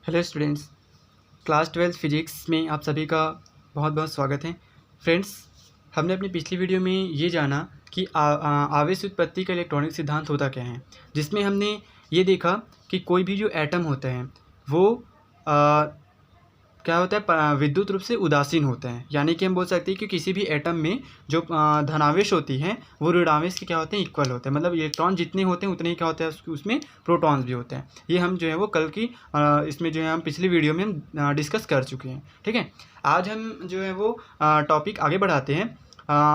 Hello students, class 12 physics में आप सभी का बहुत बहुत स्वागत है। फ्रेंड्स, हमने अपनी पिछली वीडियो में ये जाना कि आवेश उत्पत्ति का इलेक्ट्रॉनिक सिद्धांत होता क्या है, जिसमें हमने ये देखा कि कोई भी जो एटम होते हैं वो क्या होता है, विद्युत रूप से उदासीन होते हैं। यानी कि हम बोल सकते हैं कि किसी भी एटम में जो धनावेश होती हैं वो ऋणावेश के क्या होते हैं, इक्वल होते हैं। मतलब इलेक्ट्रॉन जितने होते हैं उतने ही क्या होते हैं, उसमें प्रोटॉन्स भी होते हैं। ये हम जो है वो कल की इसमें जो है हम पिछली वीडियो में हम डिस्कस कर चुके हैं। ठीक है, आज हम जो है वो टॉपिक आगे बढ़ाते हैं।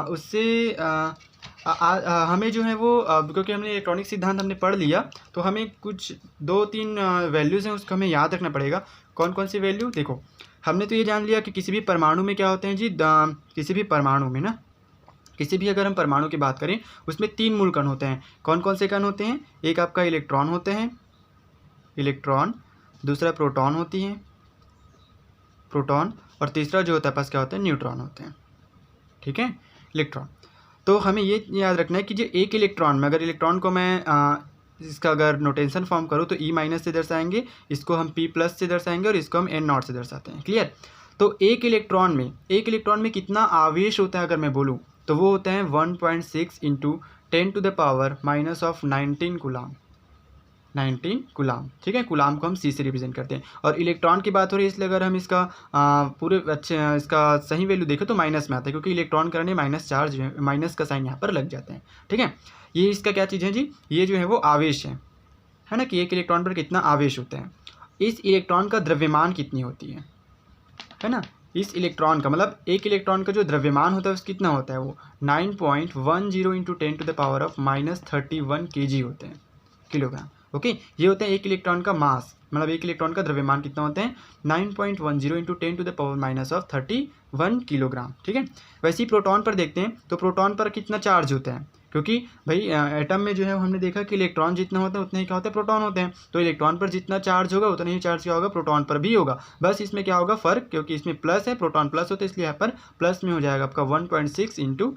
उससे हमें जो है वो क्योंकि हमने इलेक्ट्रॉनिक सिद्धांत हमने पढ़ लिया, तो हमें कुछ 2-3 वैल्यूज़ हैं उसको हमें याद रखना पड़ेगा। कौन कौन सी वैल्यू? देखो, हमने तो ये जान लिया कि किसी भी परमाणु में क्या होते हैं जी, किसी भी परमाणु में ना, किसी भी अगर हम परमाणु की बात करें उसमें 3 मूल कण होते हैं। कौन कौन से कण होते हैं? एक आपका इलेक्ट्रॉन होते हैं, इलेक्ट्रॉन, दूसरा प्रोटॉन होती हैं, प्रोटॉन, और तीसरा जो होता है पास क्या होता है, न्यूट्रॉन होते हैं। ठीक है, इलेक्ट्रॉन। तो हमें ये याद रखना है कि जो एक इलेक्ट्रॉन में, अगर इलेक्ट्रॉन को मैं इसका अगर नोटेशन फॉर्म करूँ तो E- से दर्शाएंगे, इसको हम P+ से दर्शाएंगे और इसको हम N0 से दर्शाते हैं। क्लियर? तो एक इलेक्ट्रॉन में कितना आवेश होता है अगर मैं बोलूँ तो वो होता है 1.6 × 10⁻⁻19 कूलाम। 19 कूलाम। ठीक है, कूलाम को हम C से रिप्रेजेंट करते हैं। और इलेक्ट्रॉन की बात हो रही है, इसलिए अगर हम इसका पूरे अच्छे इसका सही वैल्यू देखें तो माइनस में आता है, क्योंकि इलेक्ट्रॉन करने माइनस चार्ज, माइनस का साइन यहाँ पर लग जाते हैं। ठीक है, ये इसका क्या चीज़ है जी, ये जो है वो आवेश है ना, कि एक इलेक्ट्रॉन पर कितना आवेश होता है। इस इलेक्ट्रॉन का द्रव्यमान कितनी होती है ना, इस इलेक्ट्रॉन का मतलब एक इलेक्ट्रॉन का जो द्रव्यमान होता है उसका कितना होता है, वो 9.10 × 10⁻31 kg होते हैं, किलोग्राम। ओके, ये होता है एक इलेक्ट्रॉन का मास, मतलब एक इलेक्ट्रॉन का द्रव्यमान कितना होता है, 9.10 × 10⁻31 किलोग्राम। ठीक है, वैसे ही प्रोटॉन पर देखते हैं तो प्रोटॉन पर कितना चार्ज होता है, क्योंकि भाई एटम में जो है हमने देखा कि इलेक्ट्रॉन जितना होता है उतने ही क्या होते हैं, प्रोटॉन होते हैं। तो इलेक्ट्रॉन पर जितना चार्ज होगा उतना ही चार्ज क्या होगा, प्रोटॉन पर भी होगा। बस इसमें क्या होगा फ़र्क, क्योंकि इसमें प्लस है, प्रोटॉन प्लस होता है, इसलिए यहाँ पर प्लस में हो जाएगा आपका 1.6 ×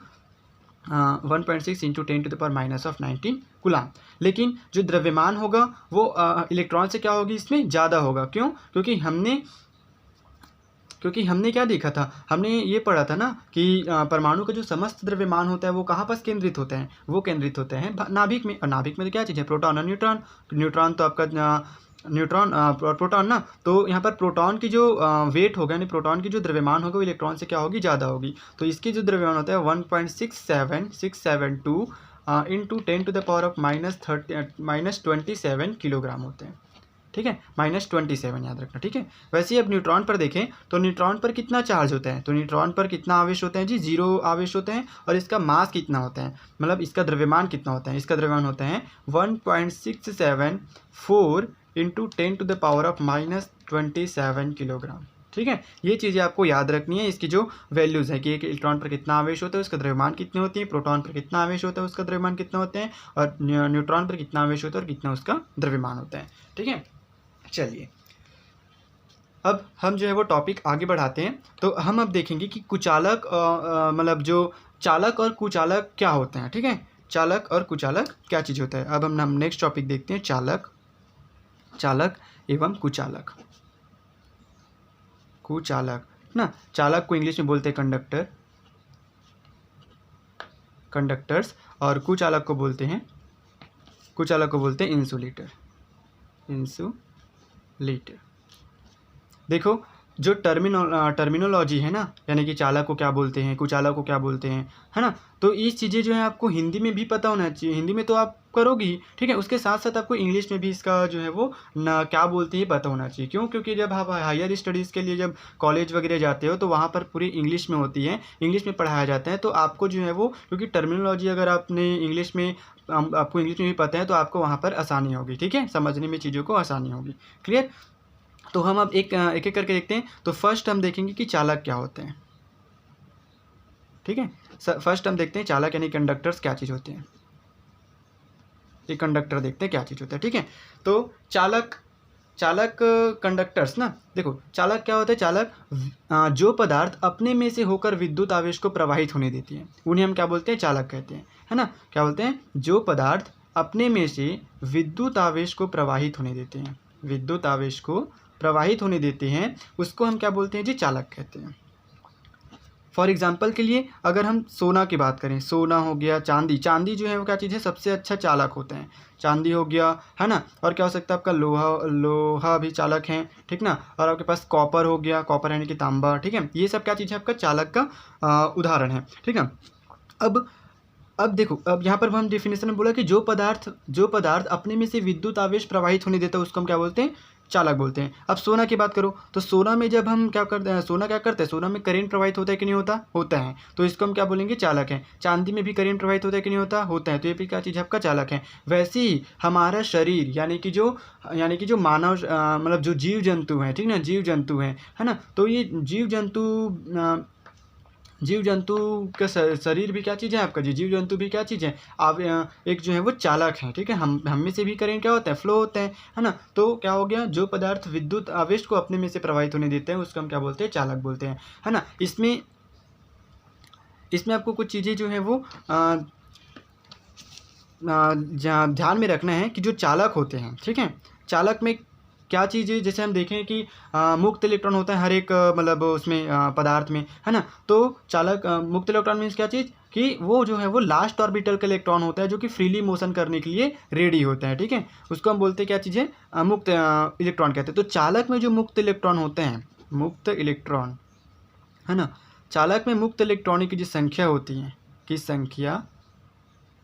10⁻⁻19 कूलाम। लेकिन जो द्रव्यमान होगा वो इलेक्ट्रॉन से क्या होगी, इसमें ज़्यादा होगा। क्यों? क्योंकि हमने क्या देखा था, हमने ये पढ़ा था ना कि परमाणु का जो समस्त द्रव्यमान होता है वो कहाँ पर केंद्रित होते हैं, वो केंद्रित होते हैं नाभिक में। और नाभिक में तो क्या चीज़ है, प्रोटॉन और न्यूट्रॉन। न्यूट्रॉन तो आपका न्यूट्रॉन और प्रोटॉन ना, तो यहाँ पर प्रोटॉन की जो वेट होगा, यानी प्रोटॉन की जो द्रव्यमान होगा वो इलेक्ट्रॉन से क्या होगी, ज़्यादा होगी। तो इसकी जो द्रव्यमान होता है 1.67672 × 10⁻⁻27 किलोग्राम होते हैं। ठीक है, -27 याद रखना। ठीक है, वैसे ही अब न्यूट्रॉन पर देखें तो न्यूट्रॉन पर कितना चार्ज होता है, तो न्यूट्रॉन पर कितना आवेश होता है जी, 0 आवेश होते हैं। और इसका मास कितना होता है, मतलब इसका द्रव्यमान कितना होता है, इसका द्रव्यमान होता है 1.674 × 10⁻⁻27 किलोग्राम। ठीक है, ये चीज़ें आपको याद रखनी है, इसकी जो वैल्यूज़ है कि एक इलेक्ट्रॉन पर कितना आवेश होता है उसका द्रव्यमान कितनी होती है, प्रोटॉन पर कितना आवेश होता है उसका द्रव्यमान कितना होते हैं, और न्यूट्रॉन पर कितना आवेश होता है और कितना उसका द्रव्यमान होता है। ठीक है, चलिए अब हम जो है वो टॉपिक आगे बढ़ाते हैं। तो हम अब देखेंगे कि कुचालक मतलब जो चालक और कुचालक क्या होते हैं। ठीक है, चालक और कुचालक क्या चीज़ होता है। अब हम नेक्स्ट टॉपिक देखते हैं, चालक एवं कुचालक। कुचालक ना, चालक को इंग्लिश में बोलते हैं कंडक्टर्स, और कुचालक को बोलते हैं इंसुलेटर। देखो, जो टर्मिनोलॉजी है ना, यानी कि चालक को क्या बोलते हैं, कुचालक को क्या बोलते हैं, है ना, तो ये चीज़ें जो है आपको हिंदी में भी पता होना चाहिए। हिंदी में तो आप करोगी, ठीक है, उसके साथ साथ आपको इंग्लिश में भी इसका जो है वो क्या बोलते हैं पता होना चाहिए। क्यों? क्योंकि जब आप हायर स्टडीज़ के लिए जब कॉलेज वगैरह जाते हो तो वहाँ पर पूरी इंग्लिश में होती है, इंग्लिश में पढ़ाया जाता है। तो आपको जो है वो, क्योंकि टर्मिनोलॉजी अगर आपने इंग्लिश में आपको इंग्लिश में भी पता है तो आपको वहाँ पर आसानी होगी। ठीक है, समझने में चीज़ों को आसानी होगी। क्लियर? तो हम अब एक एक करके देखते हैं। तो फर्स्ट हम देखेंगे कि चालक क्या होते हैं। ठीक है, फर्स्ट हम देखते हैं चालक यानी कंडक्टर्स क्या चीज़ होते हैं। एक कंडक्टर देखते हैं क्या चीज़ होता है। ठीक है, तो चालक कंडक्टर्स ना, देखो चालक क्या होता है, चालक जो पदार्थ अपने में से होकर विद्युत आवेश को प्रवाहित होने देती है उन्हें हम क्या बोलते हैं, चालक कहते हैं, है ना। क्या बोलते हैं, जो पदार्थ अपने में से विद्युत आवेश को प्रवाहित होने देते हैं, विद्युत आवेश को प्रवाहित होने देते हैं उसको हम क्या बोलते हैं जी, चालक कहते हैं। फॉर एग्जाम्पल के लिए अगर हम सोना की बात करें, सोना हो गया, चांदी, चांदी जो है वो क्या चीज़ है, सबसे अच्छा चालक होते हैं। चांदी हो गया, है ना, और क्या हो सकता है आपका लोहा, लोहा भी चालक है, ठीक ना, और आपके पास कॉपर हो गया, कॉपर यानी कि तांबा, ठीक है, ये सब क्या चीज़ है आपका चालक का उदाहरण है, ठीक है। अब देखो, अब यहाँ पर हम डेफिनेशन में बोला कि जो पदार्थ अपने में से विद्युत आवेश प्रवाहित होने देता है उसको हम क्या बोलते हैं, चालक बोलते हैं। अब सोना की बात करो तो सोना में जब हम क्या करते हैं, सोना क्या करते हैं, सोना में करंट प्रवाहित होता है कि नहीं होता, होता है, तो इसको हम क्या बोलेंगे, चालक है। चांदी में भी करंट प्रवाहित होता है कि नहीं होता, होता है, तो ये भी क्या चीज़ आपका चालक है। वैसे ही हमारा शरीर यानी कि जो मानव मतलब जो जीव जंतु हैं, ठीक ना, जीव जंतु हैं, है ना, तो ये जीव जंतु का शरीर भी क्या चीज़ है आपका जी, जीव जंतु भी क्या चीज़ है, आप एक जो है वो चालक है, ठीक है। हम में से भी करंट क्या होता है, फ्लो होता है ना। तो क्या हो गया, जो पदार्थ विद्युत आवेश को अपने में से प्रवाहित होने देते हैं उसको हम क्या बोलते हैं, चालक बोलते हैं, है ना। इसमें आपको कुछ चीज़ें जो है वो ध्यान में रखना है कि जो चालक होते हैं, ठीक है, चालक में क्या चीज़ है, जैसे हम देखें कि मुक्त इलेक्ट्रॉन होता है हर एक मतलब उसमें पदार्थ में, है ना। तो चालक मुक्त इलेक्ट्रॉन मीन्स क्या चीज़ कि वो जो है वो लास्ट ऑर्बिटल का इलेक्ट्रॉन होता है जो कि फ्रीली मोशन करने के लिए रेडी होता है, ठीक है, उसको हम बोलते हैं क्या चीज़ है, मुक्त इलेक्ट्रॉन कहते हैं। तो चालक में जो मुक्त इलेक्ट्रॉन होते हैं, मुक्त इलेक्ट्रॉन, है ना, चालक में मुक्त इलेक्ट्रॉनों की जो संख्या होती है, की संख्या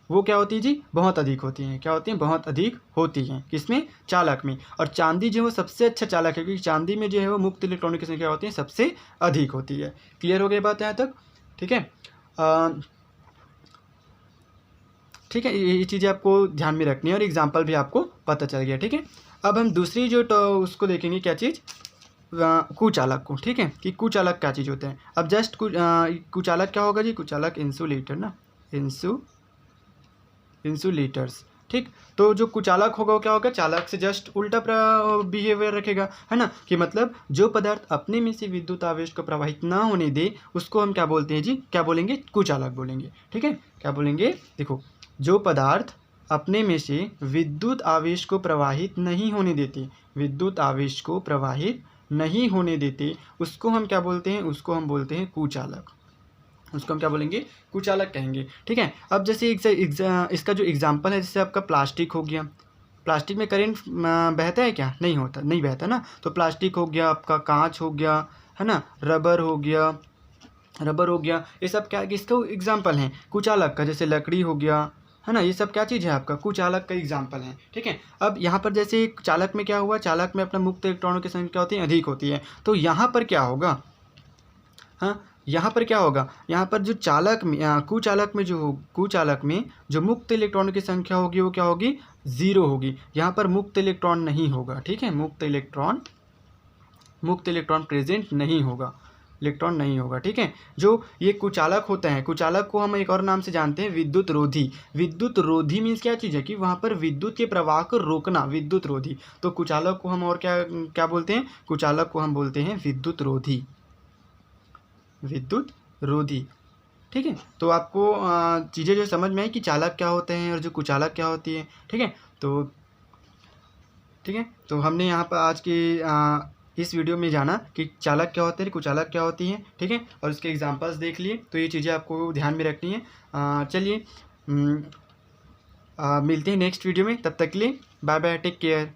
वो क्या होती है जी, बहुत अधिक होती हैं। क्या होती हैं, बहुत अधिक होती हैं, किसमें, चालक में। और चांदी जो है वो सबसे अच्छा चालक है क्योंकि चांदी में जो है वो मुक्त इलेक्ट्रॉनों की संख्या होती है सबसे अधिक होती है। क्लियर हो गई बात यहाँ तक, ठीक है। ठीक है, ये चीज़ें आपको ध्यान में रखनी है और एग्जाम्पल भी आपको पता चल गया, ठीक है। अब हम दूसरी जो उसको देखेंगे, क्या चीज़, कुचालक को, ठीक है, कि कुचालक क्या चीज़ होते हैं। अब जस्ट कुचालक क्या होगा जी, कुचालक इंसुलेटर ना, इंसुलेटर्स, ठीक। तो जो कुचालक होगा वो क्या होगा, चालक से जस्ट उल्टा बिहेवियर रखेगा, है ना, कि मतलब जो पदार्थ अपने में से विद्युत आवेश को प्रवाहित ना होने दे उसको हम क्या बोलते हैं जी, क्या बोलेंगे, कुचालक बोलेंगे, ठीक है। क्या बोलेंगे, देखो, जो पदार्थ अपने में से विद्युत आवेश को प्रवाहित नहीं होने देते, विद्युत आवेश को प्रवाहित नहीं होने देते उसको हम क्या बोलते हैं, उसको हम बोलते हैं कुचालक, उसको हम क्या बोलेंगे, कुचालक कहेंगे, ठीक है। अब जैसे इसका जो एग्जांपल है, जैसे आपका प्लास्टिक हो गया, प्लास्टिक में करंट बहता है क्या, नहीं होता, नहीं बहता ना। तो प्लास्टिक हो गया, आपका कांच हो गया, है ना, रबर हो गया, ये सब क्या, किसका एग्जाम्पल है, कुचालक का। जैसे लकड़ी हो गया, है ना, ये सब क्या चीज़ है आपका, कुचालक का एग्जाम्पल है, ठीक है। अब यहाँ पर जैसे चालक में क्या हुआ, चालक में अपना मुक्त इलेक्ट्रॉनों की संख्या होती है, अधिक होती है, तो यहाँ पर क्या होगा, हाँ, यहाँ पर क्या होगा, यहाँ पर जो चालक में कुचालक में जो मुक्त इलेक्ट्रॉनों की संख्या होगी वो क्या होगी, 0 होगी। यहाँ पर मुक्त इलेक्ट्रॉन नहीं होगा, ठीक है, मुक्त इलेक्ट्रॉन प्रेजेंट नहीं होगा, इलेक्ट्रॉन नहीं होगा, ठीक है। जो ये कुचालक होते हैं, कुचालक को हम एक और नाम से जानते हैं विद्युत रोधी। विद्युत रोधी मीन्स क्या चीज़ है कि वहाँ पर विद्युत के प्रवाह को रोकना, विद्युत रोधी। तो कुचालक को हम और क्या बोलते हैं, कुचालक को हम बोलते हैं विद्युत रोधी, विद्युत रोधी, ठीक है। तो आपको चीज़ें जो समझ में आई कि चालक क्या होते हैं और जो कुचालक क्या होती है, ठीक है। तो ठीक है, तो हमने यहाँ पर आज की इस वीडियो में जाना कि चालक क्या होते हैं, कुचालक क्या होती हैं, ठीक है, और उसके एग्जांपल्स देख लिए। तो ये चीज़ें आपको ध्यान में रखनी है। चलिए मिलते हैं नेक्स्ट वीडियो में, तब तक के लिए बाय बाय, टेक केयर।